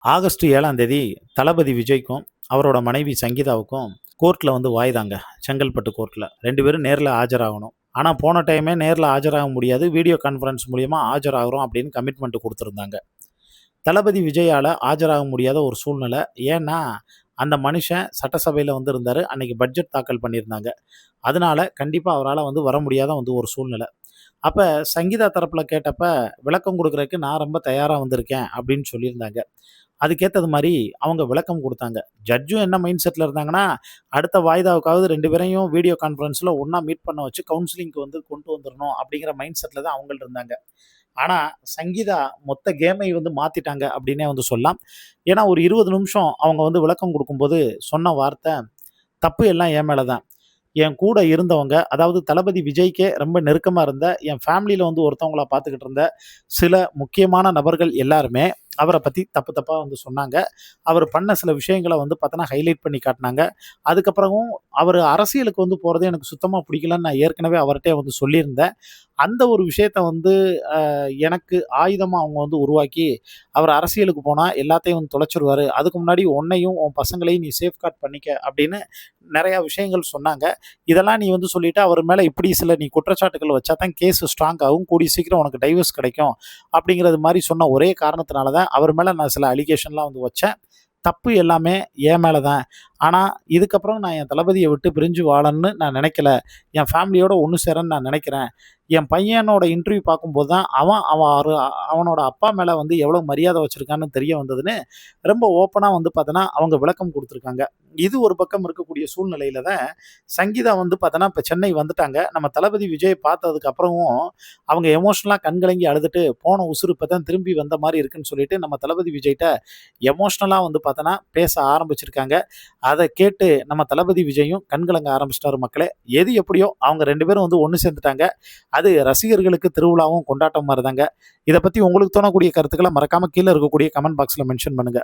August 7ஆம் தேதி தளபதி விஜய்க்கும், அவரோட மனைவி சங்கீதாவுக்கும் கோர்ட்ல வந்து வாய்தாங்க. செங்கல்பட்டு கோர்ட்ல. 2 பேரும் நேர்ல ஆஜராகணும். ஆனா, போன டைமே நேர்ல ஆஜராக முடியாது. வீடியோ கான்ஃபரன்ஸ் மூலியமா ஆஜராகுறோம் அப்படின்னு கமிட்மெண்ட் குடுத்திருந்தாங்க. தளபதி விஜயால ஆஜராக முடியாத ஒரு சூழ்நிலை. ஏன்னா, அந்த மனுஷன் சட்டசபையில வந்து இருந்தாரு. அன்னைக்கு பட்ஜெட் தாக்கல் பண்ணியிருந்தாங்க. அதனால கண்டிப்பா அவரால வந்து வர முடியாத வந்து ஒரு சூழ்நிலை. அப்ப சங்கீதா தரப்புல கேட்டப்ப, விளக்கம் குடுக்குறதுக்கு நான் ரொம்ப தயாரா வந்திருக்கேன் அப்படின்னு சொல்லியிருந்தாங்க. அதுக்கேத்தது மாரி அவங்க விளக்கம் குடுத்தாங்க. ஜட்ஜும் என்ன மைண்ட் செட்ல இருந்தாங்கன்னா, அடுத்த வாய்தாவுக்காவது 2 பேரையும் வீடியோ கான்ஃபரன்ஸ்ல ஒண்ணா மீட் பண்ண வச்சு கவுன்சிலிங்க்கு வந்து கொண்டு வந்துரணும் அப்படிங்கிற மைண்ட் செட்ல தான் அவங்கள் இருந்தாங்க. ஆனா, சங்கீதா மொத்த கேமை வந்து மாத்திட்டாங்க அப்படின்னே வந்து சொல்லலாம். ஏன்னா, ஒரு 20 நிமிஷம் அவங்க வந்து விளக்கம் குடுக்கும்போது சொன்ன வார்த்தை, "தப்பு எல்லாம் என் மேல தான். என் கூட இருந்தவங்க, அதாவது தளபதி விஜய்க்கே ரொம்ப நெருக்கமா இருந்த, என் ஃபேமிலில வந்து ஒருத்தவங்களா பார்த்துக்கிட்டு இருந்த சில முக்கியமான நபர்கள் எல்லாருமே அவர பத்தி தப்பு தப்பா வந்து சொன்னாங்க. அவர் பண்ண சில விஷயங்கள வந்து பார்த்தோன்னா, ஹைலைட் பண்ணி காட்டுனாங்க. அதுக்கப்புறமும் அவரு அரசியலுக்கு வந்து போறது எனக்கு சுத்தமா பிடிக்கலன்னு நான் ஏற்கனவே அவர்ட்டயே வந்து சொல்லியிருந்தேன். அந்த ஒரு விஷயத்த வந்து எனக்கு ஆயுதமா அவங்க வந்து உருவாக்கி, அவர் அரசியலுக்கு போனா எல்லாத்தையும் வந்து தொலைச்சுருவாரு. அதுக்கு முன்னாடி உன்னையும், உன் பசங்களையும் நீ சேஃப்கார்ட் பண்ணிக்க அப்படின்னு நெறைய விஷயங்கள் சொன்னாங்க. இதெல்லாம் நீ வந்து சொல்லிட்டு அவர் மேல இப்படி சில நீ குற்றச்சாட்டுகள் வச்சா தான் கேஸ் ஸ்ட்ராங் ஆகும். கூடிய சீக்கிரம் உனக்கு டைவர்ஸ் கிடைக்கும். அப்படிங்கிறது மாரி சொன்ன ஒரே காரணத்தினால தான் அவர் மேல நான் சில அலிகேஷன்லாம் வந்து வச்சேன். தப்பு எல்லாமே என் மேல தான். ஆனா, இதுக்கப்புறம் நான் என் தளபதிய விட்டு பிரிஞ்சு வாழணும்னு நான் நெனைக்கல. என் ஃபேமிலியோட ஒண்ணு சேரன்னு நான் நெனைக்கிறேன். என் பையனோட இன்டர்வியூ பார்க்கும்போது தான் அவன் அவன் ஒரு அவனோட அப்பா மேல வந்து எவ்வளோ மரியாதை வச்சிருக்கான்னு தெரிய வந்ததுன்னு, ரொம்ப ஓப்பனா வந்து பார்த்தோன்னா, அவங்க விளக்கம் குடுத்துருக்காங்க. இது ஒரு பக்கம் இருக்கக்கூடிய சூழ்நிலையில தான், சங்கீதா வந்து பார்த்தோன்னா, இப்ப சென்னை வந்துட்டாங்க. நம்ம தளபதி விஜய பார்த்ததுக்கு அப்புறமும், அவங்க எமோஷனலா கண்கலங்கி அழுதுட்டு, போன உசுரு இப்ப தான் திரும்பி வந்த மாரி இருக்குன்னு சொல்லிட்டு, நம்ம தளபதி விஜய்ட்ட எமோஷனலா வந்து பார்த்தோன்னா, பேச ஆரம்பிச்சிருக்காங்க. அத கேட்டு நம்ம தளபதி விஜயும் கண்கலங்க ஆரம்பிச்சுட்டாரு மக்களே. எது எப்படியோ அவங்க 2 பேரும் வந்து ஒண்ணு சேர்ந்துட்டாங்க. அது ரசிகர்களுக்கு திருவிழாவும், கொண்டாட்டம் மாரி தாங்க. இத பத்தி உங்களுக்கு தோணக்கூடிய கருத்துக்கள மறக்காம கீழ இருக்கக்கூடிய கமெண்ட் பாக்ஸ்ல மென்ஷன் பண்ணுங்க.